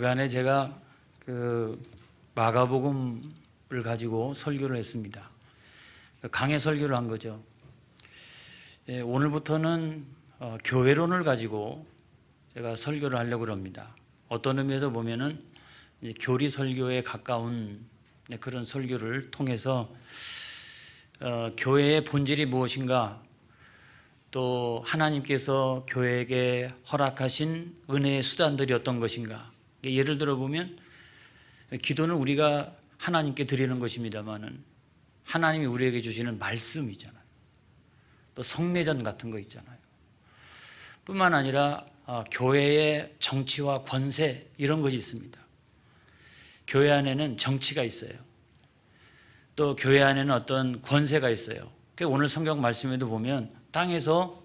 그간에 제가 마가복음을 가지고 설교를 했습니다. 강해 설교를 한 거죠. 오늘부터는 교회론을 가지고 제가 설교를 하려고 합니다. 어떤 의미에서 보면은 교리 설교에 가까운 그런 설교를 통해서 교회의 본질이 무엇인가, 또 하나님께서 교회에게 허락하신 은혜의 수단들이 어떤 것인가. 예를 들어 보면 기도는 우리가 하나님께 드리는 것입니다만은 하나님이 우리에게 주시는 말씀이잖아요. 또 성례전 같은 거 있잖아요. 뿐만 아니라 교회의 정치와 권세, 이런 것이 있습니다. 교회 안에는 정치가 있어요. 또 교회 안에는 어떤 권세가 있어요. 오늘 성경 말씀에도 보면 땅에서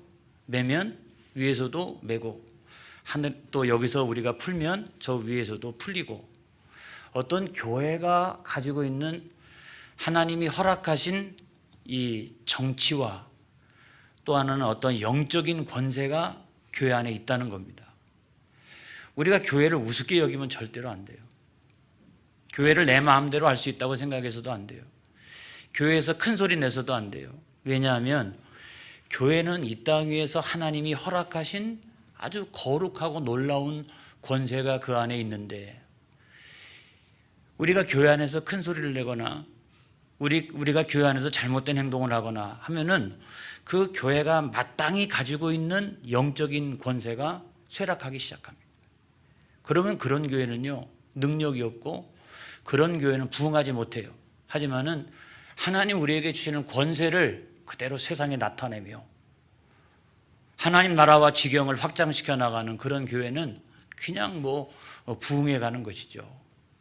매면 위에서도 매고, 하늘 또 여기서 우리가 풀면 저 위에서도 풀리고, 어떤 교회가 가지고 있는 하나님이 허락하신 이 정치와 또 하나는 어떤 영적인 권세가 교회 안에 있다는 겁니다. 우리가 교회를 우습게 여기면 절대로 안 돼요. 교회를 내 마음대로 할 수 있다고 생각해서도 안 돼요. 교회에서 큰 소리 내서도 안 돼요. 왜냐하면 교회는 이 땅 위에서 하나님이 허락하신 아주 거룩하고 놀라운 권세가 그 안에 있는데, 우리가 교회 안에서 큰 소리를 내거나 우리가 교회 안에서 잘못된 행동을 하거나 하면은 그 교회가 마땅히 가지고 있는 영적인 권세가 쇠락하기 시작합니다. 그러면 그런 교회는요, 능력이 없고 그런 교회는 부흥하지 못해요. 하지만은 하나님 우리에게 주시는 권세를 그대로 세상에 나타내며 하나님 나라와 지경을 확장시켜 나가는 그런 교회는 그냥 부흥해 가는 것이죠.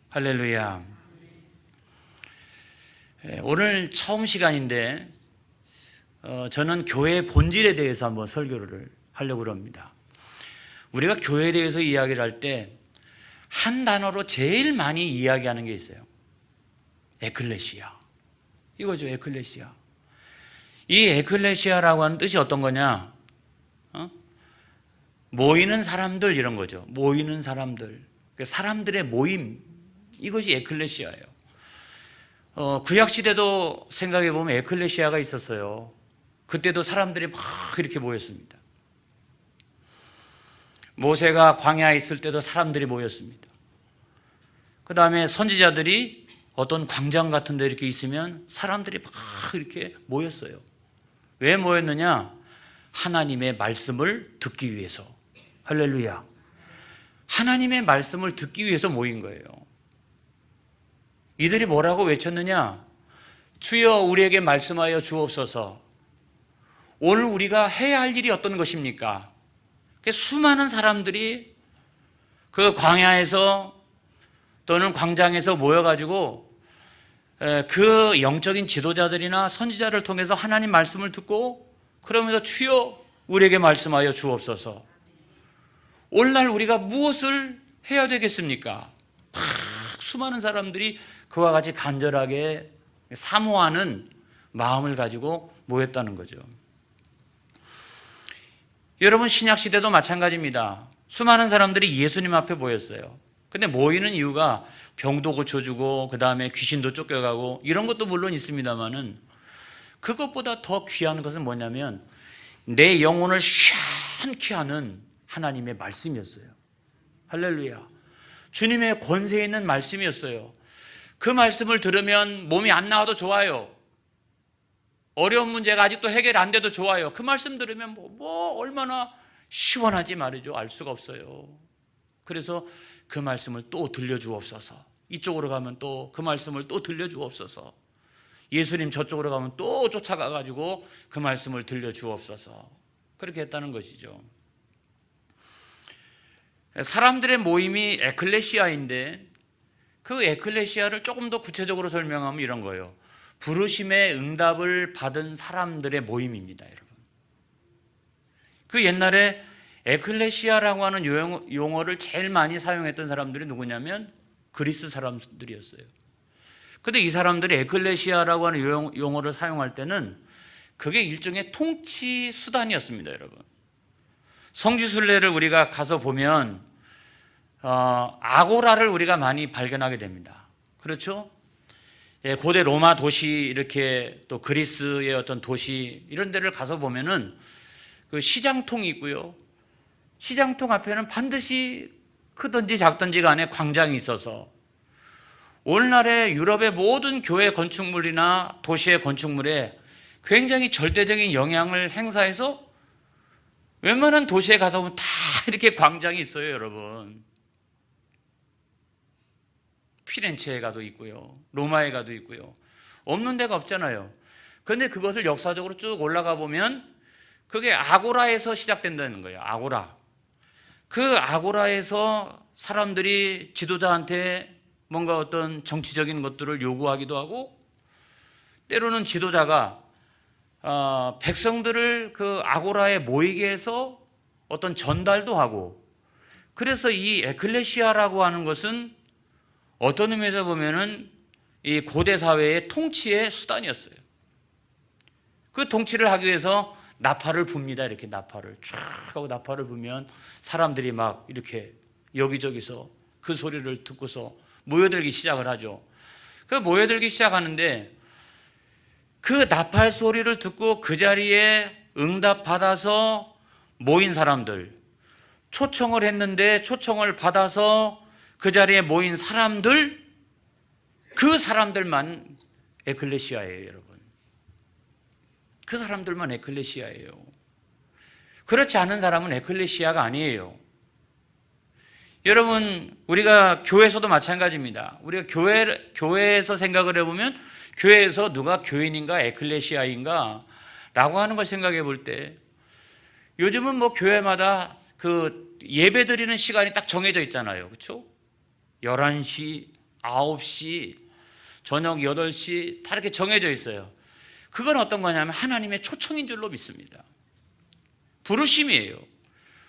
할렐루야. 오늘 처음 시간인데 저는 교회의 본질에 대해서 한번 설교를 하려고 합니다. 우리가 교회에 대해서 이야기를 할 때 한 단어로 제일 많이 이야기하는 게 있어요. 에클레시아. 이거죠, 에클레시아. 이 에클레시아라고 하는 뜻이 어떤 거냐? 모이는 사람들, 이런 거죠. 모이는 사람들. 사람들의 모임, 이것이 에클레시아예요. 구약시대도 생각해 보면 에클레시아가 있었어요. 그때도 사람들이 막 이렇게 모였습니다. 모세가 광야에 있을 때도 사람들이 모였습니다. 그 다음에 선지자들이 어떤 광장 같은 데 이렇게 있으면 사람들이 막 이렇게 모였어요. 왜 모였느냐? 하나님의 말씀을 듣기 위해서. 할렐루야. 하나님의 말씀을 듣기 위해서 모인 거예요. 이들이 뭐라고 외쳤느냐? 주여 우리에게 말씀하여 주옵소서. 오늘 우리가 해야 할 일이 어떤 것입니까? 수많은 사람들이 그 광야에서 또는 광장에서 모여가지고 그 영적인 지도자들이나 선지자를 통해서 하나님 말씀을 듣고, 그러면서 주여 우리에게 말씀하여 주옵소서. 오늘날 우리가 무엇을 해야 되겠습니까? 수많은 사람들이 그와 같이 간절하게 사모하는 마음을 가지고 모였다는 거죠. 여러분, 신약시대도 마찬가지입니다. 수많은 사람들이 예수님 앞에 모였어요. 근데 모이는 이유가 병도 고쳐주고 그 다음에 귀신도 쫓겨가고 이런 것도 물론 있습니다만은, 그것보다 더 귀한 것은 뭐냐면 내 영혼을 시원케 하는 하나님의 말씀이었어요. 할렐루야. 주님의 권세 있는 말씀이었어요. 그 말씀을 들으면 몸이 안 나와도 좋아요. 어려운 문제가 아직도 해결 안 돼도 좋아요. 그 말씀 들으면 얼마나 시원하지 말이죠. 알 수가 없어요. 그래서 그 말씀을 또 들려주옵소서. 이쪽으로 가면 또 그 말씀을 또 들려주옵소서. 예수님 저쪽으로 가면 또 쫓아가가지고 그 말씀을 들려주옵소서. 그렇게 했다는 것이죠. 사람들의 모임이 에클레시아인데, 그 에클레시아를 조금 더 구체적으로 설명하면 이런 거예요. 부르심의 응답을 받은 사람들의 모임입니다, 여러분. 그 옛날에 에클레시아라고 하는 용어를 제일 많이 사용했던 사람들이 누구냐면 그리스 사람들이었어요. 그런데 이 사람들이 에클레시아라고 하는 용어를 사용할 때는 그게 일종의 통치 수단이었습니다, 여러분. 성지순례를 우리가 가서 보면 아고라를 우리가 많이 발견하게 됩니다. 그렇죠? 예, 고대 로마 도시, 이렇게 또 그리스의 어떤 도시 이런 데를 가서 보면은 그 시장통이 있고요. 시장통 앞에는 반드시 크든지 작든지 간에 광장이 있어서 오늘날의 유럽의 모든 교회 건축물이나 도시의 건축물에 굉장히 절대적인 영향을 행사해서 웬만한 도시에 가서 보면 다 이렇게 광장이 있어요, 여러분. 피렌체에 가도 있고요. 로마에 가도 있고요. 없는 데가 없잖아요. 그런데 그것을 역사적으로 쭉 올라가 보면 그게 아고라에서 시작된다는 거예요. 아고라. 그 아고라에서 사람들이 지도자한테 뭔가 어떤 정치적인 것들을 요구하기도 하고, 때로는 지도자가 백성들을 그 아고라에 모이게 해서 어떤 전달도 하고, 그래서 이 에클레시아라고 하는 것은 어떤 의미에서 보면은 이 고대 사회의 통치의 수단이었어요. 그 통치를 하기 위해서 나팔을 붑니다. 이렇게 나팔을 쫙 하고 나팔을 불면 사람들이 막 이렇게 여기저기서 그 소리를 듣고서 모여들기 시작을 하죠. 그 모여들기 시작하는데 그 나팔 소리를 듣고 그 자리에 응답받아서 모인 사람들, 초청을 했는데 초청을 받아서 그 자리에 모인 사람들, 그 사람들만 에클레시아예요, 여러분. 그 사람들만 에클레시아예요. 그렇지 않은 사람은 에클레시아가 아니에요. 여러분, 우리가 교회에서도 마찬가지입니다. 우리가 교회에서 생각을 해보면 교회에서 누가 교인인가 에클레시아인가 라고 하는 걸 생각해 볼 때, 요즘은 뭐 교회마다 그 예배 드리는 시간이 딱 정해져 있잖아요. 그렇죠? 11시, 9시, 저녁 8시 다 이렇게 정해져 있어요. 그건 어떤 거냐면 하나님의 초청인 줄로 믿습니다. 부르심이에요.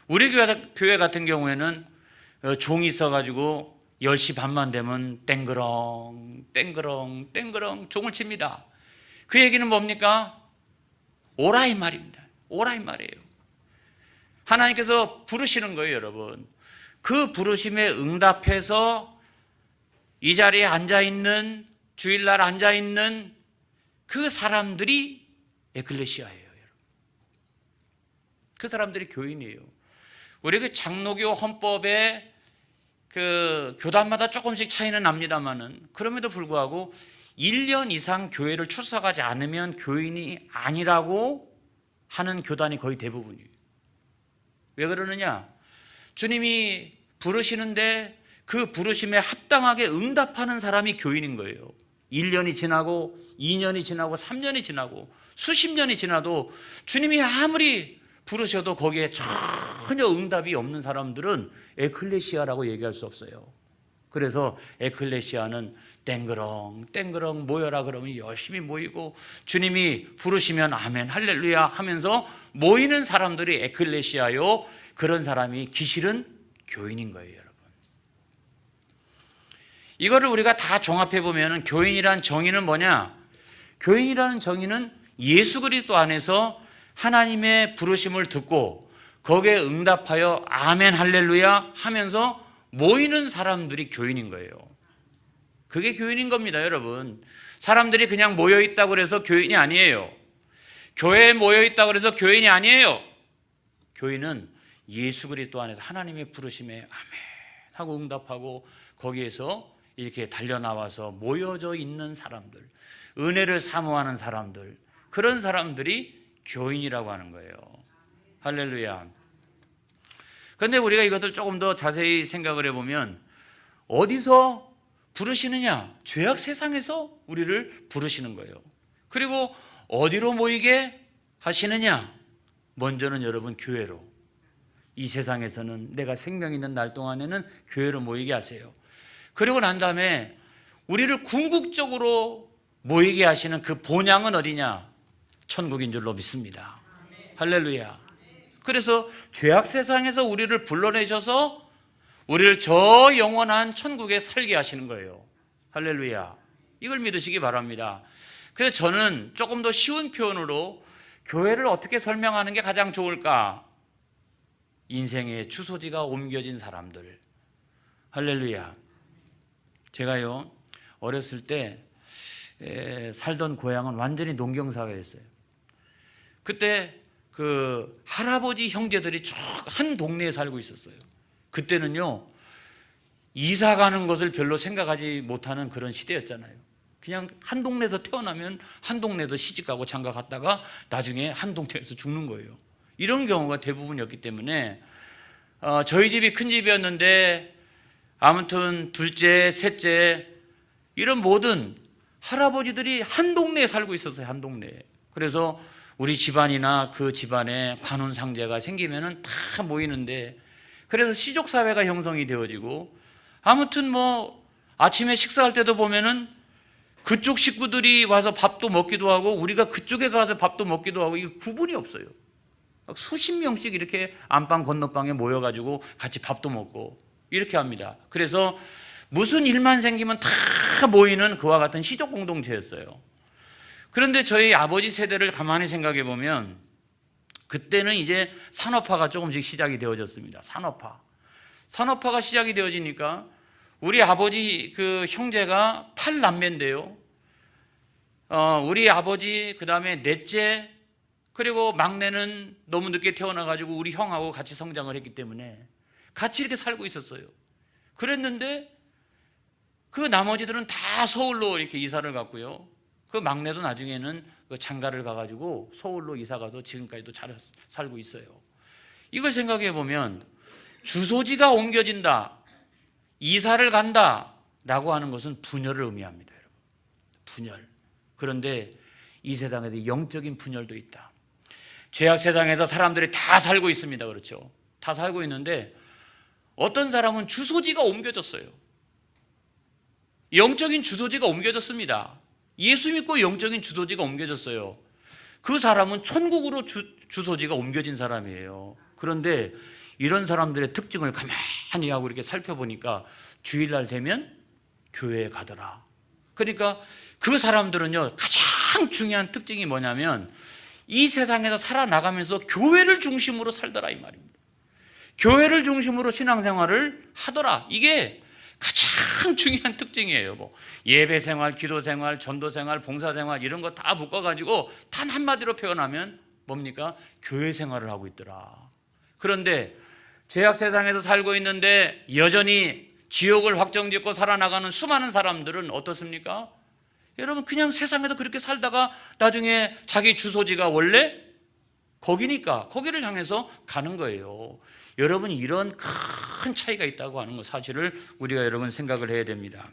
우리 교회 같은 경우에는 종이 있어가지고 10시 반만 되면 땡그렁 땡그렁 땡그렁 종을 칩니다. 그 얘기는 뭡니까? 오라 이 말입니다. 오라 이 말이에요. 하나님께서 부르시는 거예요, 여러분. 그 부르심에 응답해서 이 자리에 앉아있는, 주일날 앉아있는 그 사람들이 에클레시아예요, 여러분. 그 사람들이 교인이에요. 우리 그 장로교 헌법에 그 교단마다 조금씩 차이는 납니다만은, 그럼에도 불구하고 1년 이상 교회를 출석하지 않으면 교인이 아니라고 하는 교단이 거의 대부분이에요. 왜 그러느냐? 주님이 부르시는데 그 부르심에 합당하게 응답하는 사람이 교인인 거예요. 1년이 지나고 2년이 지나고 3년이 지나고 수십 년이 지나도 주님이 아무리 부르셔도 거기에 전혀 응답이 없는 사람들은 에클레시아라고 얘기할 수 없어요. 그래서 에클레시아는 땡그렁 땡그렁 모여라 그러면 열심히 모이고, 주님이 부르시면 아멘 할렐루야 하면서 모이는 사람들이 에클레시아요. 그런 사람이 기실은 교인인 거예요, 여러분. 이거를 우리가 다 종합해 보면 교인이란 정의는 뭐냐? 교인이라는 정의는 예수 그리스도 안에서 하나님의 부르심을 듣고 거기에 응답하여 아멘 할렐루야 하면서 모이는 사람들이 교인인 거예요. 그게 교인인 겁니다, 여러분. 사람들이 그냥 모여 있다고 해서 교인이 아니에요. 교회에 모여 있다고 해서 교인이 아니에요. 교인은 예수 그리스도 안에서 하나님의 부르심에 아멘 하고 응답하고 거기에서 이렇게 달려나와서 모여져 있는 사람들, 은혜를 사모하는 사람들, 그런 사람들이 교인이라고 하는 거예요. 할렐루야. 그런데 우리가 이것을 조금 더 자세히 생각을 해보면 어디서 부르시느냐? 죄악 세상에서 우리를 부르시는 거예요. 그리고 어디로 모이게 하시느냐? 먼저는 여러분 교회로. 이 세상에서는 내가 생명 있는 날 동안에는 교회로 모이게 하세요. 그리고 난 다음에 우리를 궁극적으로 모이게 하시는 그 본향은 어디냐? 천국인 줄로 믿습니다. 할렐루야. 그래서 죄악 세상에서 우리를 불러내셔서 우리를 저 영원한 천국에 살게 하시는 거예요. 할렐루야. 이걸 믿으시기 바랍니다. 그래서 저는 조금 더 쉬운 표현으로 교회를 어떻게 설명하는 게 가장 좋을까? 인생의 주소지가 옮겨진 사람들, 할렐루야. 제가요 어렸을 때 살던 고향은 완전히 농경사회였어요. 그때 그 할아버지 형제들이 쭉 한 동네에 살고 있었어요. 그때는요 이사 가는 것을 별로 생각하지 못하는 그런 시대였잖아요. 그냥 한 동네에서 태어나면 한 동네에서 시집가고 장가 갔다가 나중에 한 동네에서 죽는 거예요. 이런 경우가 대부분이었기 때문에 저희 집이 큰 집이었는데 아무튼 둘째, 셋째 이런 모든 할아버지들이 한 동네에 살고 있었어요. 한 동네에. 그래서 우리 집안이나 그 집안에 관혼상제가 생기면은 다 모이는데, 그래서 시족사회가 형성이 되어지고, 아무튼 뭐 아침에 식사할 때도 보면은 그쪽 식구들이 와서 밥도 먹기도 하고 우리가 그쪽에 가서 밥도 먹기도 하고, 이게 구분이 없어요. 수십 명씩 이렇게 안방 건너방에 모여가지고 같이 밥도 먹고 이렇게 합니다. 그래서 무슨 일만 생기면 다 모이는 그와 같은 시족 공동체였어요. 그런데 저희 아버지 세대를 가만히 생각해 보면 그때는 이제 산업화가 조금씩 시작이 되어졌습니다. 산업화가 시작이 되어지니까 우리 아버지 그 형제가 8남매인데요. 우리 아버지 그다음에 넷째 그리고 막내는 너무 늦게 태어나가지고 우리 형하고 같이 성장을 했기 때문에 같이 이렇게 살고 있었어요. 그랬는데 그 나머지들은 다 서울로 이렇게 이사를 갔고요. 그 막내도 나중에는 그 장가를 가가지고 서울로 이사 가서 지금까지도 잘 살고 있어요. 이걸 생각해 보면 주소지가 옮겨진다, 이사를 간다라고 하는 것은 분열을 의미합니다, 여러분. 분열. 그런데 이 세상에도 영적인 분열도 있다. 죄악 세상에서 사람들이 다 살고 있습니다. 그렇죠? 다 살고 있는데 어떤 사람은 주소지가 옮겨졌어요. 영적인 주소지가 옮겨졌습니다. 예수 믿고 영적인 주소지가 옮겨졌어요. 그 사람은 천국으로 주소지가 옮겨진 사람이에요. 그런데 이런 사람들의 특징을 가만히 하고 이렇게 살펴보니까 주일날 되면 교회에 가더라. 그러니까 그 사람들은요 가장 중요한 특징이 뭐냐면 이 세상에서 살아나가면서 교회를 중심으로 살더라 이 말입니다. 교회를 중심으로 신앙생활을 하더라. 이게 가장 중요한 특징이에요. 뭐 예배 생활, 기도 생활, 전도 생활, 봉사 생활 이런 거 다 묶어가지고 단 한마디로 표현하면 뭡니까? 교회 생활을 하고 있더라. 그런데 죄악 세상에서 살고 있는데 여전히 지옥을 확정짓고 살아나가는 수많은 사람들은 어떻습니까? 여러분 그냥 세상에서 그렇게 살다가 나중에 자기 주소지가 원래 거기니까 거기를 향해서 가는 거예요. 여러분 이런 큰 차이가 있다고 하는 것 사실을 우리가 여러분 생각을 해야 됩니다.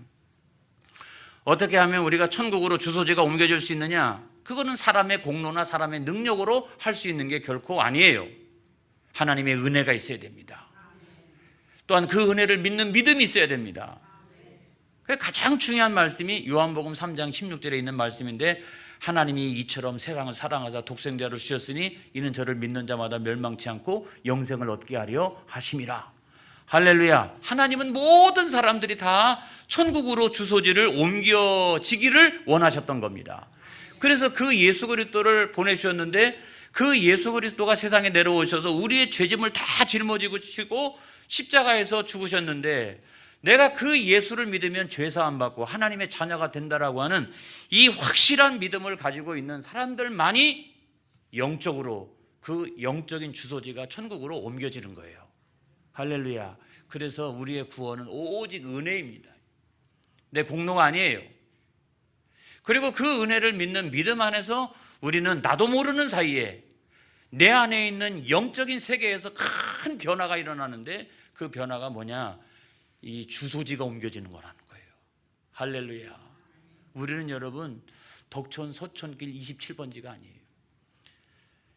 어떻게 하면 우리가 천국으로 주소지가 옮겨질 수 있느냐? 그거는 사람의 공로나 사람의 능력으로 할 수 있는 게 결코 아니에요. 하나님의 은혜가 있어야 됩니다. 또한 그 은혜를 믿는 믿음이 있어야 됩니다. 가장 중요한 말씀이 요한복음 3장 16절에 있는 말씀인데, 하나님이 이처럼 세상을 사랑하사 독생자를 주셨으니 이는 저를 믿는 자마다 멸망치 않고 영생을 얻게 하려 하심이라. 할렐루야. 하나님은 모든 사람들이 다 천국으로 주소지를 옮겨지기를 원하셨던 겁니다. 그래서 그 예수 그리스도를 보내주셨는데, 그 예수 그리스도가 세상에 내려오셔서 우리의 죄짐을 다 짊어지고 십자가에서 죽으셨는데, 내가 그 예수를 믿으면 죄 사함 받고 하나님의 자녀가 된다라고 하는 이 확실한 믿음을 가지고 있는 사람들만이 영적으로 그 영적인 주소지가 천국으로 옮겨지는 거예요. 할렐루야. 그래서 우리의 구원은 오직 은혜입니다. 내 공로가 아니에요. 그리고 그 은혜를 믿는 믿음 안에서 우리는 나도 모르는 사이에 내 안에 있는 영적인 세계에서 큰 변화가 일어나는데, 그 변화가 뭐냐? 이 주소지가 옮겨지는 거라는 거예요. 할렐루야. 우리는 여러분 덕천 서천길 27번지가 아니에요.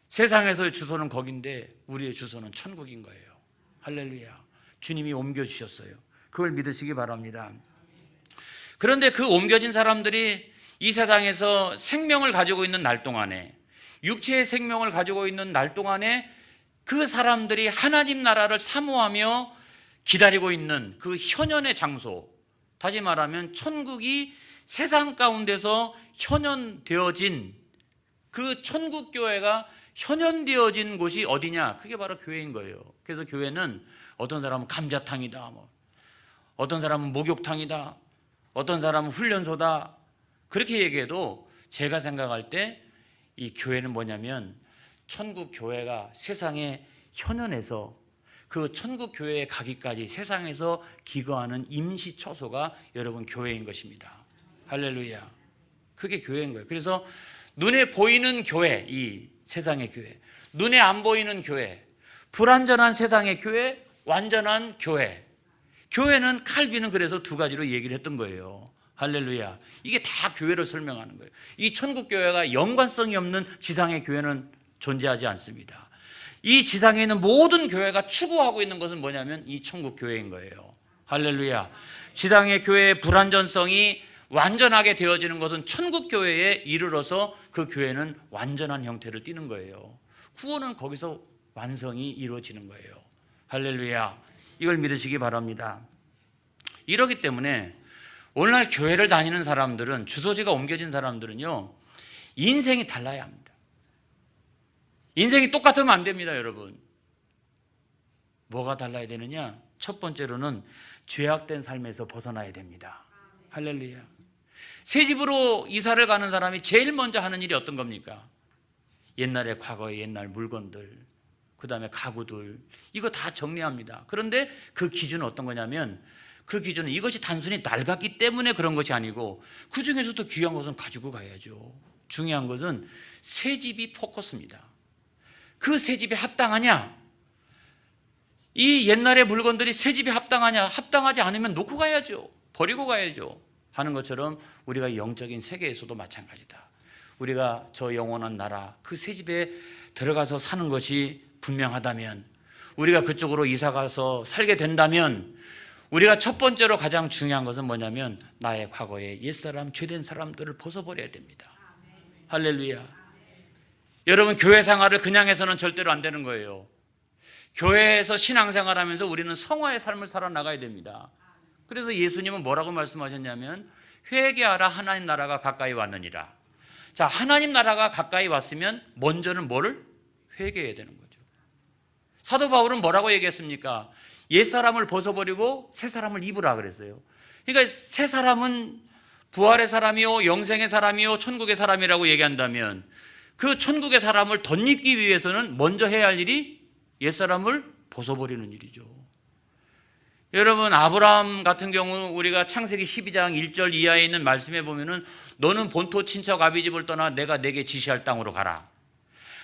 세상에서의 주소는 거긴데 우리의 주소는 천국인 거예요. 할렐루야. 주님이 옮겨주셨어요. 그걸 믿으시기 바랍니다. 그런데 그 옮겨진 사람들이 이 세상에서 생명을 가지고 있는 날 동안에, 육체의 생명을 가지고 있는 날 동안에 그 사람들이 하나님 나라를 사모하며 기다리고 있는 그 현현의 장소, 다시 말하면 천국이 세상 가운데서 현현되어진 그 천국교회가 현현되어진 곳이 어디냐? 그게 바로 교회인 거예요. 그래서 교회는 어떤 사람은 감자탕이다, 어떤 사람은 목욕탕이다, 어떤 사람은 훈련소다, 그렇게 얘기해도 제가 생각할 때 이 교회는 뭐냐면 천국 교회가 세상에 현현해서 그 천국 교회에 가기까지 세상에서 기거하는 임시 처소가 여러분 교회인 것입니다. 할렐루야. 그게 교회인 거예요. 그래서 눈에 보이는 교회, 이 세상의 교회, 눈에 안 보이는 교회, 불완전한 세상의 교회, 완전한 교회. 교회는 칼빈은 그래서 두 가지로 얘기를 했던 거예요. 할렐루야. 이게 다 교회를 설명하는 거예요. 이 천국 교회가 연관성이 없는 지상의 교회는 존재하지 않습니다. 이 지상에 있는 모든 교회가 추구하고 있는 것은 뭐냐면 이 천국 교회인 거예요. 할렐루야. 지상의 교회의 불완전성이 완전하게 되어지는 것은 천국 교회에 이르러서 그 교회는 완전한 형태를 띠는 거예요. 구원은 거기서 완성이 이루어지는 거예요. 할렐루야. 이걸 믿으시기 바랍니다. 이러기 때문에 오늘날 교회를 다니는 사람들은, 주소지가 옮겨진 사람들은요, 인생이 달라야 합니다. 인생이 똑같으면 안 됩니다, 여러분. 뭐가 달라야 되느냐? 첫 번째로는 죄악된 삶에서 벗어나야 됩니다. 할렐루야. 새 집으로 이사를 가는 사람이 제일 먼저 하는 일이 어떤 겁니까? 옛날에 과거의 옛날 물건들, 그 다음에 가구들, 이거 다 정리합니다. 그런데 그 기준은 어떤 거냐면, 그 기준은 이것이 단순히 낡았기 때문에 그런 것이 아니고 그 중에서도 귀한 것은 가지고 가야죠. 중요한 것은 새 집이 포커스입니다. 그 새 집에 합당하냐? 이 옛날의 물건들이 새 집에 합당하냐? 합당하지 않으면 놓고 가야죠. 버리고 가야죠. 하는 것처럼 우리가 영적인 세계에서도 마찬가지다. 우리가 저 영원한 나라, 그 새 집에 들어가서 사는 것이 분명하다면, 우리가 그쪽으로 이사가서 살게 된다면, 우리가 첫 번째로 가장 중요한 것은 뭐냐면 나의 과거의 옛사람, 죄된 사람들을 벗어버려야 됩니다. 할렐루야. 여러분, 교회 생활을 그냥 해서는 절대로 안 되는 거예요. 교회에서 신앙생활하면서 우리는 성화의 삶을 살아나가야 됩니다. 그래서 예수님은 뭐라고 말씀하셨냐면 회개하라, 하나님 나라가 가까이 왔느니라. 자, 하나님 나라가 가까이 왔으면 먼저는 뭐를? 회개해야 되는 거죠. 사도 바울은 뭐라고 얘기했습니까? 옛사람을 벗어버리고 새 사람을 입으라 그랬어요. 그러니까 새 사람은 부활의 사람이요, 영생의 사람이요, 천국의 사람이라고 얘기한다면 그 천국의 사람을 덧입기 위해서는 먼저 해야 할 일이 옛사람을 벗어버리는 일이죠. 여러분, 아브라함 같은 경우 우리가 창세기 12장 1절 이하에 있는 말씀에 보면은 너는 본토 친척 아비집을 떠나 내가 내게 지시할 땅으로 가라.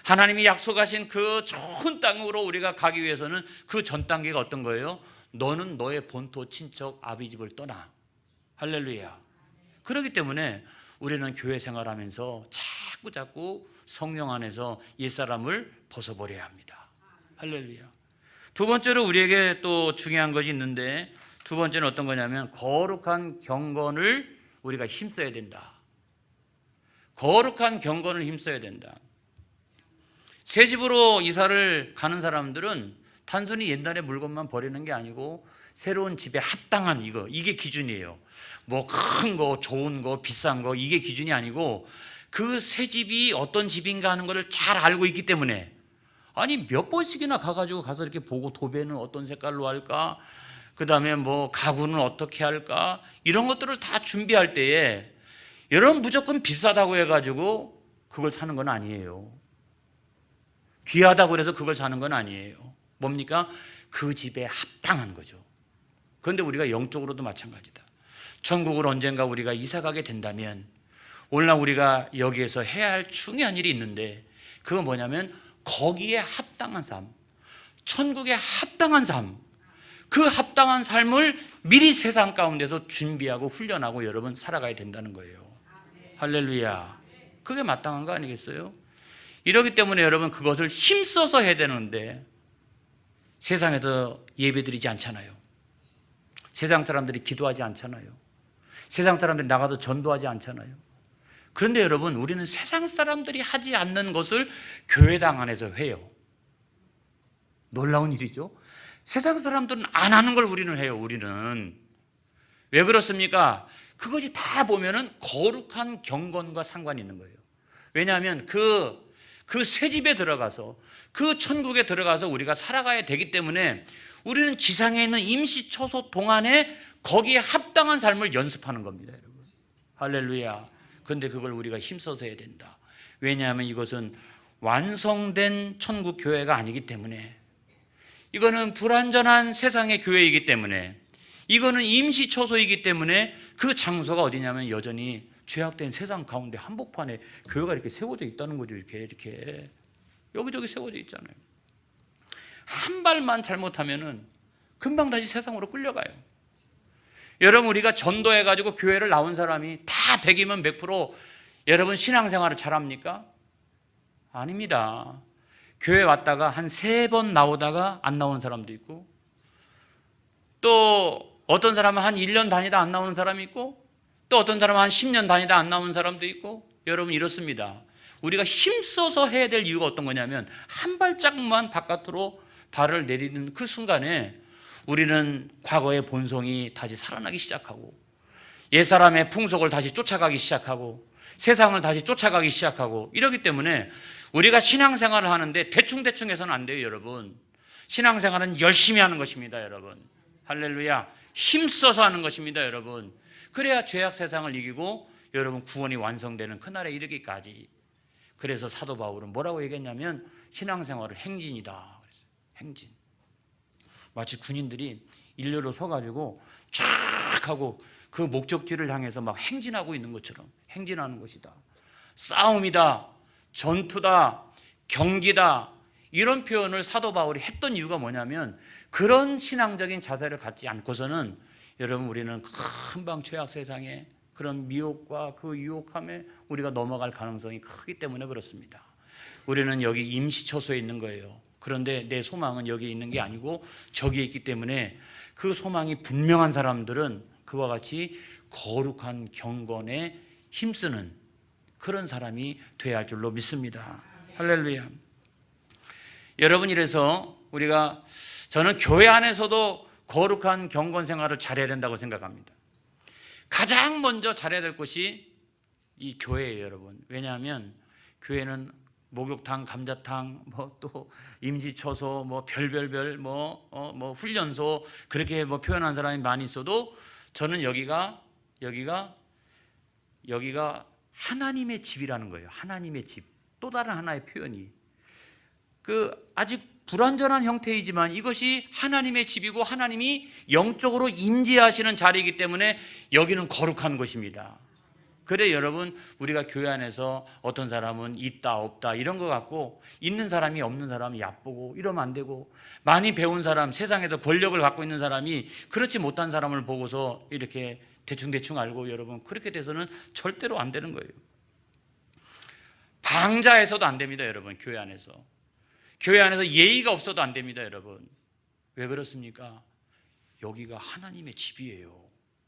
하나님이 약속하신 그 좋은 땅으로 우리가 가기 위해서는 그 전 단계가 어떤 거예요? 너는 너의 본토 친척 아비집을 떠나. 할렐루야. 그렇기 때문에 우리는 교회 생활하면서 자꾸 성령 안에서 옛사람을 벗어버려야 합니다. 할렐루야. 두 번째로 우리에게 또 중요한 것이 있는데, 두 번째는 어떤 거냐면 거룩한 경건을 우리가 힘써야 된다. 거룩한 경건을 힘써야 된다. 새 집으로 이사를 가는 사람들은 단순히 옛날의 물건만 버리는 게 아니고 새로운 집에 합당한 이게 기준이에요. 뭐 큰 거, 좋은 거, 비싼 거, 이게 기준이 아니고 그 새 집이 어떤 집인가 하는 것을 잘 알고 있기 때문에, 아니 몇 번씩이나 가서 이렇게 보고 도배는 어떤 색깔로 할까, 그 다음에 뭐 가구는 어떻게 할까, 이런 것들을 다 준비할 때에 여러분 무조건 비싸다고 해가지고 그걸 사는 건 아니에요. 귀하다고 해서 그걸 사는 건 아니에요. 뭡니까? 그 집에 합당한 거죠. 그런데 우리가 영적으로도 마찬가지다. 천국을 언젠가 우리가 이사 가게 된다면 오늘날 우리가 여기에서 해야 할 중요한 일이 있는데, 그건 뭐냐면 거기에 합당한 삶, 천국에 합당한 삶, 그 합당한 삶을 미리 세상 가운데서 준비하고 훈련하고 여러분 살아가야 된다는 거예요. 할렐루야. 그게 마땅한 거 아니겠어요? 이러기 때문에 여러분 그것을 힘써서 해야 되는데 세상에서 예배드리지 않잖아요. 세상 사람들이 기도하지 않잖아요. 세상 사람들이 나가서 전도하지 않잖아요. 그런데 여러분, 우리는 세상 사람들이 하지 않는 것을 교회당 안에서 해요. 놀라운 일이죠. 세상 사람들은 안 하는 걸 우리는 해요. 우리는 왜 그렇습니까? 그것이 다 보면은 거룩한 경건과 상관이 있는 거예요. 왜냐하면 그 새 집에 들어가서, 그 천국에 들어가서 우리가 살아가야 되기 때문에 우리는 지상에 있는 임시 처소 동안에 거기에 합당한 삶을 연습하는 겁니다, 여러분. 할렐루야. 그런데 그걸 우리가 힘써서 해야 된다. 왜냐하면 이것은 완성된 천국 교회가 아니기 때문에, 이거는 불완전한 세상의 교회이기 때문에, 이거는 임시처소이기 때문에 그 장소가 어디냐면 여전히 죄악된 세상 가운데 한복판에 교회가 이렇게 세워져 있다는 거죠. 이렇게 여기저기 세워져 있잖아요. 한 발만 잘못하면은 금방 다시 세상으로 끌려가요. 여러분, 우리가 전도해가지고 교회를 나온 사람이 다 100이면 100% 여러분 신앙생활을 잘합니까? 아닙니다. 교회 왔다가 한 3번 나오다가 안 나오는 사람도 있고, 또 어떤 사람은 한 1년 다니다 안 나오는 사람이 있고, 또 어떤 사람은 한 10년 다니다 안 나오는 사람도 있고, 여러분 이렇습니다. 우리가 힘써서 해야 될 이유가 어떤 거냐면, 한 발짝만 바깥으로 발을 내리는 그 순간에 우리는 과거의 본성이 다시 살아나기 시작하고, 옛사람의 풍속을 다시 쫓아가기 시작하고, 세상을 다시 쫓아가기 시작하고, 이러기 때문에 우리가 신앙생활을 하는데 대충대충 해서는 안 돼요, 여러분. 신앙생활은 열심히 하는 것입니다, 여러분. 할렐루야. 힘써서 하는 것입니다, 여러분. 그래야 죄악 세상을 이기고 여러분 구원이 완성되는 그날에 이르기까지. 그래서 사도 바울은 뭐라고 얘기했냐면, 신앙생활을 행진이다 그랬어요. 행진. 마치 군인들이 일렬로 서가지고 쫙 하고 그 목적지를 향해서 막 행진하고 있는 것처럼 행진하는 것이다. 싸움이다, 전투다, 경기다, 이런 표현을 사도 바울이 했던 이유가 뭐냐면, 그런 신앙적인 자세를 갖지 않고서는 여러분 우리는 금방 죄악 세상에 그런 미혹과 그 유혹함에 우리가 넘어갈 가능성이 크기 때문에 그렇습니다. 우리는 여기 임시처소에 있는 거예요. 그런데 내 소망은 여기에 있는 게 아니고 저기에 있기 때문에 그 소망이 분명한 사람들은 그와 같이 거룩한 경건에 힘쓰는 그런 사람이 되어야 할 줄로 믿습니다. 할렐루야. 여러분, 이래서 저는 교회 안에서도 거룩한 경건 생활을 잘해야 된다고 생각합니다. 가장 먼저 잘해야 될 것이 이 교회예요, 여러분. 왜냐하면 교회는 목욕탕, 감자탕, 또 임시처소, 별별별, 훈련소, 그렇게 표현한 사람이 많이 있어도 저는 여기가 하나님의 집이라는 거예요. 하나님의 집. 또 다른 하나의 표현이. 아직 불완전한 형태이지만 이것이 하나님의 집이고 하나님이 영적으로 임재하시는 자리이기 때문에 여기는 거룩한 곳입니다. 그래 여러분, 우리가 교회 안에서 어떤 사람은 있다 없다 이런 거 갖고 있는 사람이 없는 사람이 얕보고 이러면 안 되고, 많이 배운 사람, 세상에서 권력을 갖고 있는 사람이 그렇지 못한 사람을 보고서 이렇게 대충대충 알고, 여러분 그렇게 돼서는 절대로 안 되는 거예요. 방자해서도 안 됩니다, 여러분. 교회 안에서 예의가 없어도 안 됩니다, 여러분. 왜 그렇습니까? 여기가 하나님의 집이에요.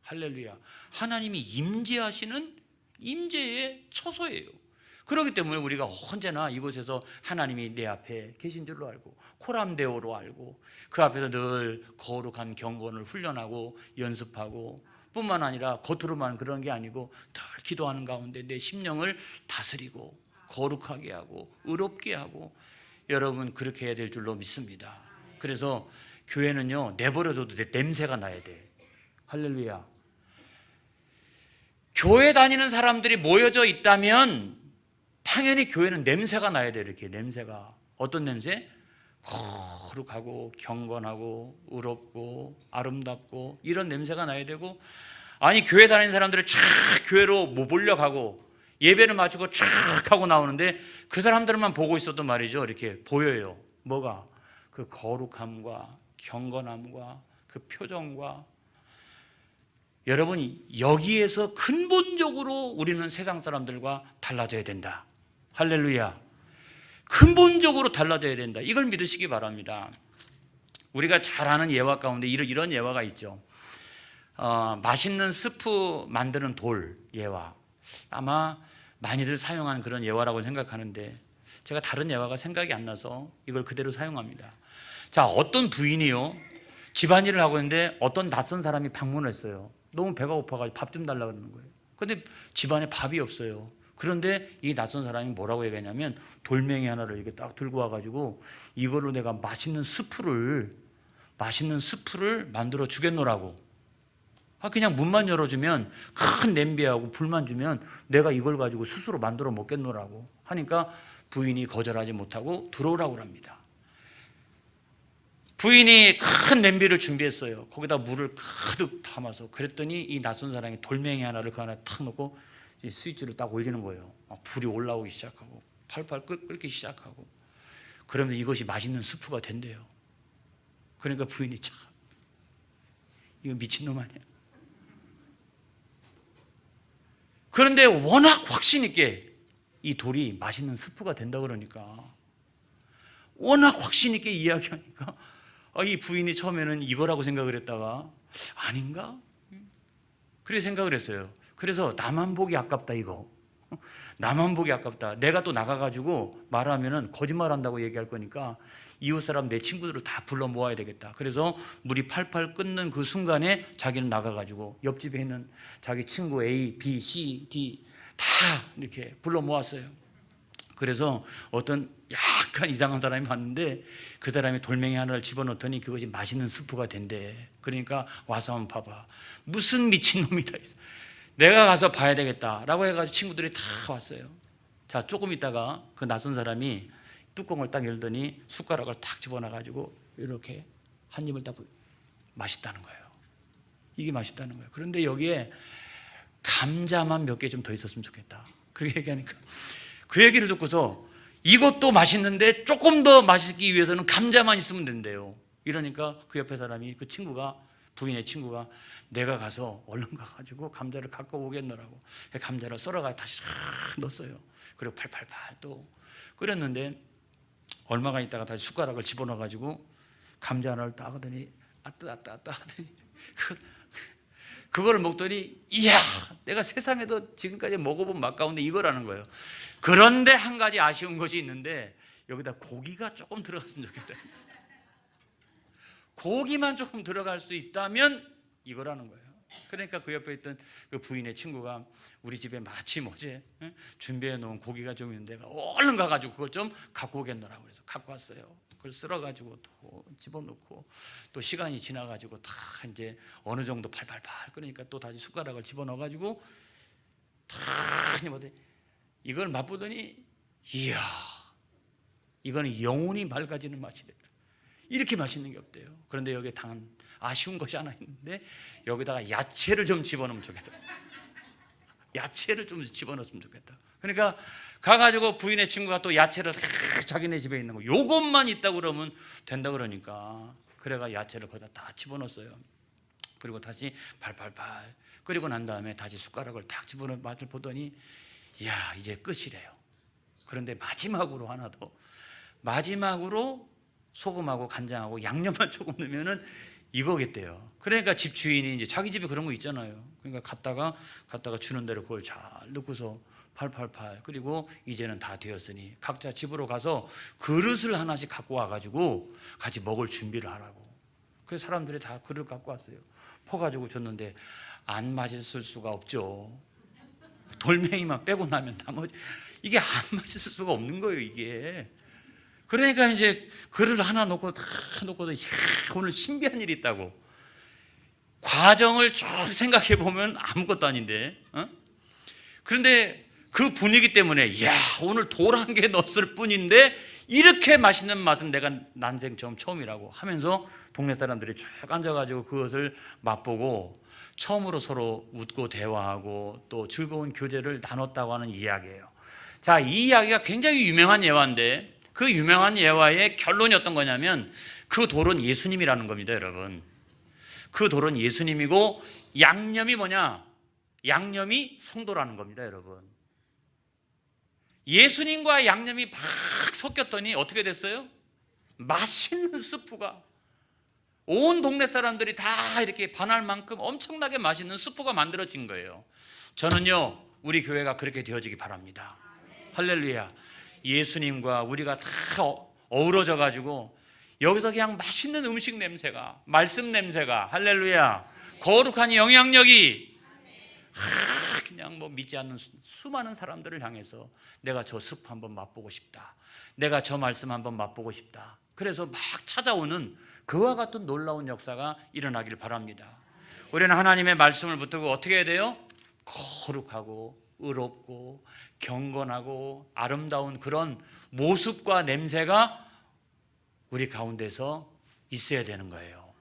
할렐루야. 하나님이 임재하시는 임재의 처소예요. 그렇기 때문에 우리가 언제나 이곳에서 하나님이 내 앞에 계신 줄로 알고, 코람데오로 알고, 그 앞에서 늘 거룩한 경건을 훈련하고 연습하고, 뿐만 아니라 겉으로만 그런 게 아니고 늘 기도하는 가운데 내 심령을 다스리고 거룩하게 하고 의롭게 하고, 여러분 그렇게 해야 될 줄로 믿습니다. 그래서 교회는요, 내버려둬도 냄새가 나야 돼. 할렐루야. 교회 다니는 사람들이 모여져 있다면 당연히 교회는 냄새가 나야 돼. 이렇게 냄새가. 어떤 냄새? 거룩하고 경건하고 의롭고 아름답고 이런 냄새가 나야 되고, 아니 교회 다니는 사람들이 쫙 교회로 몰려가고 예배를 마치고 쫙 하고 나오는데 그 사람들만 보고 있어도 말이죠, 이렇게 보여요. 뭐가? 그 거룩함과 경건함과 그 표정과. 여러분, 여기에서 근본적으로 우리는 세상 사람들과 달라져야 된다. 할렐루야. 근본적으로 달라져야 된다. 이걸 믿으시기 바랍니다. 우리가 잘 아는 예화 가운데 이런 예화가 있죠. 맛있는 스프 만드는 돌 예화. 아마 많이들 사용한 그런 예화라고 생각하는데, 제가 다른 예화가 생각이 안 나서 이걸 그대로 사용합니다. 자, 어떤 부인이요, 집안일을 하고 있는데 어떤 낯선 사람이 방문을 했어요. 너무 배가 고파가지고 밥 좀 달라고 그러는 거예요. 그런데 집안에 밥이 없어요. 그런데 이 낯선 사람이 뭐라고 얘기하냐면, 돌멩이 하나를 이렇게 딱 들고 와가지고 이걸로 내가 맛있는 스프를 만들어 주겠노라고. 그냥 문만 열어주면 큰 냄비하고 불만 주면 내가 이걸 가지고 스스로 만들어 먹겠노라고 하니까 부인이 거절하지 못하고 들어오라고 합니다. 부인이 큰 냄비를 준비했어요. 거기다 물을 가득 담아서 그랬더니 이 낯선 사람이 돌멩이 하나를 그 안에 탁 넣고 스위치를 딱 올리는 거예요. 불이 올라오기 시작하고 팔팔 끓기 시작하고 그러면서 이것이 맛있는 스프가 된대요. 그러니까 부인이 참 이거 미친놈 아니야. 그런데 워낙 확신 있게 이 돌이 맛있는 스프가 된다 그러니까 워낙 확신 있게 이야기하니까 이 부인이 처음에는 이거라고 생각을 했다가 아닌가? 그렇게 생각을 했어요. 그래서 나만 보기 아깝다 이거. 나만 보기 아깝다. 내가 또 나가가지고 말하면은 거짓말한다고 얘기할 거니까 이웃 사람 내 친구들을 다 불러 모아야 되겠다. 그래서 물이 팔팔 끓는 그 순간에 자기는 나가가지고 옆집에 있는 자기 친구 A, B, C, D 다 이렇게 불러 모았어요. 그래서 어떤 약간 이상한 사람이 왔는데 그 사람이 돌멩이 하나를 집어넣더니 그것이 맛있는 스프가 된대. 그러니까 와서 한번 봐봐. 무슨 미친놈이다. 내가 가서 봐야 되겠다라고 해가지고 친구들이 다 왔어요. 자, 조금 있다가 그 낯선 사람이 뚜껑을 딱 열더니 숟가락을 탁 집어넣어가지고 이렇게 한 입을 딱 맛있다는 거예요. 이게 맛있다는 거예요. 그런데 여기에 감자만 몇 개 좀 더 있었으면 좋겠다. 그렇게 얘기하니까 그 얘기를 듣고서 이것도 맛있는데 조금 더 맛있기 위해서는 감자만 있으면 된대요. 이러니까 그 옆에 사람이 그 친구가 부인의 친구가 내가 가서 얼른 가가지고 감자를 갖고 오겠노라고 감자를 썰어가 다시 넣었어요. 그리고 팔팔팔 또 끓였는데 얼마가 있다가 다시 숟가락을 집어넣어가지고 감자 하나를 딱 하더니 아뜨아뜨아뜨 하더니 그거를 먹더니 이야 내가 세상에도 지금까지 먹어본 맛 가운데 이거라는 거예요. 그런데 한 가지 아쉬운 것이 있는데 여기다 고기가 조금 들어갔으면 좋겠다. 고기만 조금 들어갈 수 있다면 이거라는 거예요. 그러니까 그 옆에 있던 그 부인의 친구가 우리 집에 마침 어제 준비해 놓은 고기가 좀 있는데 얼른 가가지고 그걸 좀 갖고 오겠노라고 그래서 갖고 왔어요. 그걸 썰어가지고 또 집어넣고 또 시간이 지나가지고 다 이제 어느 정도 팔팔팔 끓으니까 또 다시 숟가락을 집어넣어가지고 다 이걸 맛보더니 이야 이거는 영혼이 맑아지는 맛이래. 이렇게 맛있는 게 없대요. 그런데 여기에 단 아쉬운 것이 하나 있는데 여기다가 야채를 좀 집어넣으면 좋겠다. 야채를 좀 집어넣었으면 좋겠다. 그러니까 가가지고 부인의 친구가 또 야채를 자기네 집에 있는 거 요것만 있다고 그러면 된다 그러니까 그래가 야채를 거기다 다 집어넣었어요. 그리고 다시 팔팔팔 끓이고 난 다음에 다시 숟가락을 탁 집어넣어 맛을 보더니 이야 이제 끝이래요. 그런데 마지막으로 하나 더 마지막으로 소금하고 간장하고 양념만 조금 넣으면은 이거겠대요. 그러니까 집 주인이 이제 자기 집에 그런 거 있잖아요. 그러니까 갔다가 주는 대로 그걸 잘 넣고서 팔팔팔 그리고 이제는 다 되었으니 각자 집으로 가서 그릇을 하나씩 갖고 와가지고 같이 먹을 준비를 하라고. 그래서 사람들이 다 그릇을 갖고 왔어요. 퍼가지고 줬는데 안 맛있을 수가 없죠. 돌멩이만 빼고 나면 나머지 이게 안 맛있을 수가 없는 거예요. 이게. 그러니까 이제 그릇을 하나 놓고 다 놓고도 오늘 신비한 일이 있다고. 과정을 쭉 생각해 보면 아무것도 아닌데. 그런데 그 분위기 때문에 이야 오늘 돌 한 개 넣었을 뿐인데 이렇게 맛있는 맛은 내가 난생 처음이라고 하면서 동네 사람들이 쭉 앉아가지고 그것을 맛보고 처음으로 서로 웃고 대화하고 또 즐거운 교제를 나눴다고 하는 이야기예요. 자, 이 이야기가 굉장히 유명한 예화인데 그 유명한 예화의 결론이 어떤 거냐면 그 돌은 예수님이라는 겁니다, 여러분. 그 돌은 예수님이고 양념이 뭐냐? 양념이 성도라는 겁니다, 여러분. 예수님과 양념이 막 섞였더니 어떻게 됐어요? 맛있는 스프가 온 동네 사람들이 다 이렇게 반할 만큼 엄청나게 맛있는 스프가 만들어진 거예요. 저는요 우리 교회가 그렇게 되어지기 바랍니다. 할렐루야. 예수님과 우리가 다 어우러져 가지고 여기서 그냥 맛있는 음식 냄새가 말씀 냄새가 할렐루야 거룩한 영향력이 그냥 뭐 믿지 않는 수많은 사람들을 향해서 내가 저 스프 한번 맛보고 싶다. 내가 저 말씀 한번 맛보고 싶다. 그래서 막 찾아오는 그와 같은 놀라운 역사가 일어나길 바랍니다. 우리는 하나님의 말씀을 붙들고 어떻게 해야 돼요? 거룩하고 의롭고 경건하고 아름다운 그런 모습과 냄새가 우리 가운데서 있어야 되는 거예요.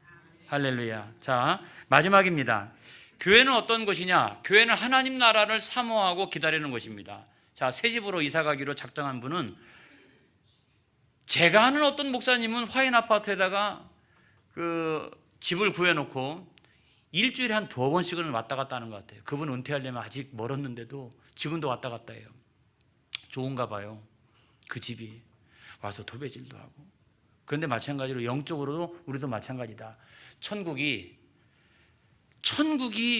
할렐루야. 자, 마지막입니다. 교회는 어떤 것이냐? 교회는 하나님 나라를 사모하고 기다리는 것입니다. 자, 새 집으로 이사 가기로 작정한 분은, 제가 아는 어떤 목사님은 화인 아파트에다가 그 집을 구해놓고 일주일에 한 2번씩은 왔다 갔다 하는 것 같아요. 그분 은퇴하려면 아직 멀었는데도 지금도 왔다 갔다 해요. 좋은가 봐요. 그 집이 와서 도배질도 하고. 그런데 마찬가지로 영적으로도 우리도 마찬가지다. 천국이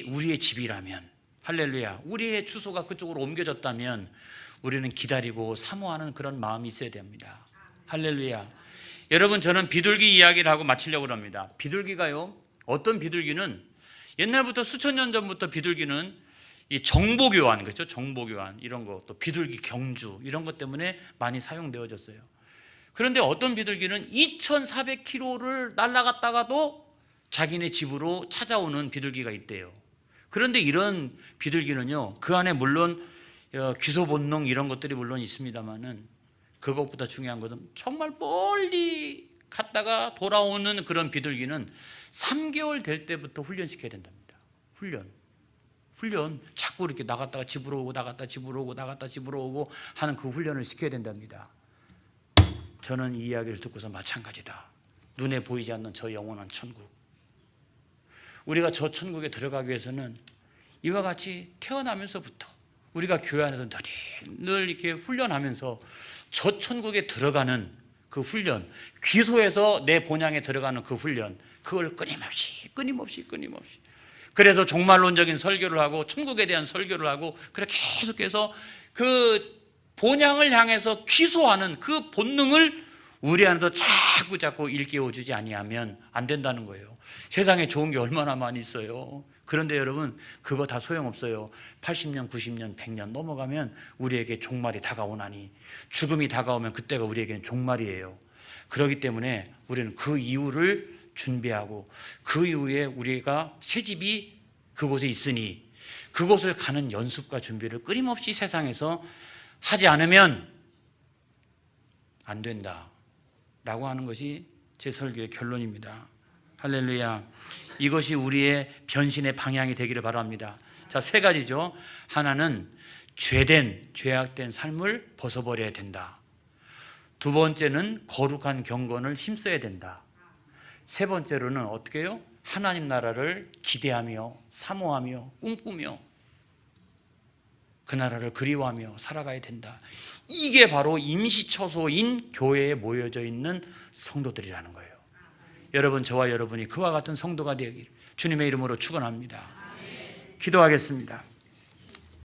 우리의 집이라면, 할렐루야, 우리의 주소가 그쪽으로 옮겨졌다면 우리는 기다리고 사모하는 그런 마음이 있어야 됩니다. 할렐루야. 여러분, 저는 비둘기 이야기를 하고 마치려고 합니다. 비둘기가요, 어떤 비둘기는 옛날부터 수천 년 전부터 비둘기는 이 정보교환, 그렇죠? 정보교환 이런 거, 또 비둘기 경주 이런 것 때문에 많이 사용되어졌어요. 그런데 어떤 비둘기는 2,400km를 날아갔다가도 자기네 집으로 찾아오는 비둘기가 있대요. 그런데 이런 비둘기는요, 그 안에 물론 귀소 본능 이런 것들이 물론 있습니다만은, 그것보다 중요한 것은 정말 멀리 갔다가 돌아오는 그런 비둘기는 3개월 될 때부터 훈련시켜야 된답니다. 훈련. 자꾸 이렇게 나갔다가 집으로 오고 나갔다 집으로 오고 나갔다 집으로 오고 하는 그 훈련을 시켜야 된답니다. 저는 이 이야기를 듣고서 마찬가지다. 눈에 보이지 않는 저 영원한 천국. 우리가 저 천국에 들어가기 위해서는 이와 같이 태어나면서부터 우리가 교회 안에서 늘 이렇게 훈련하면서 저 천국에 들어가는 그 훈련, 귀소에서 내 본향에 들어가는 그 훈련, 그걸 끊임없이. 그래서 종말론적인 설교를 하고 천국에 대한 설교를 하고, 그렇게 계속해서 그 본향을 향해서 귀소하는 그 본능을 우리 안에서 자꾸 일깨워주지 아니하면 안 된다는 거예요. 세상에 좋은 게 얼마나 많이 있어요. 그런데 여러분, 그거 다 소용없어요. 80년, 90년, 100년 넘어가면 우리에게 종말이 다가오나니, 죽음이 다가오면 그때가 우리에게는 종말이에요. 그렇기 때문에 우리는 그 이후를 준비하고, 그 이후에 우리가 새집이 그곳에 있으니 그곳을 가는 연습과 준비를 끊임없이 세상에서 하지 않으면 안 된다 라고 하는 것이 제 설교의 결론입니다. 할렐루야. 이것이 우리의 변신의 방향이 되기를 바랍니다. 자, 3가지죠. 하나는 죄악된 삶을 벗어버려야 된다. 2번째는 거룩한 경건을 힘써야 된다. 3번째로는 어떻게 해요? 하나님 나라를 기대하며 사모하며 꿈꾸며 그 나라를 그리워하며 살아가야 된다. 이게 바로 임시처소인 교회에 모여져 있는 성도들이라는 거예요. 여러분, 저와 여러분이 그와 같은 성도가 되기를 주님의 이름으로 축원합니다. 기도하겠습니다.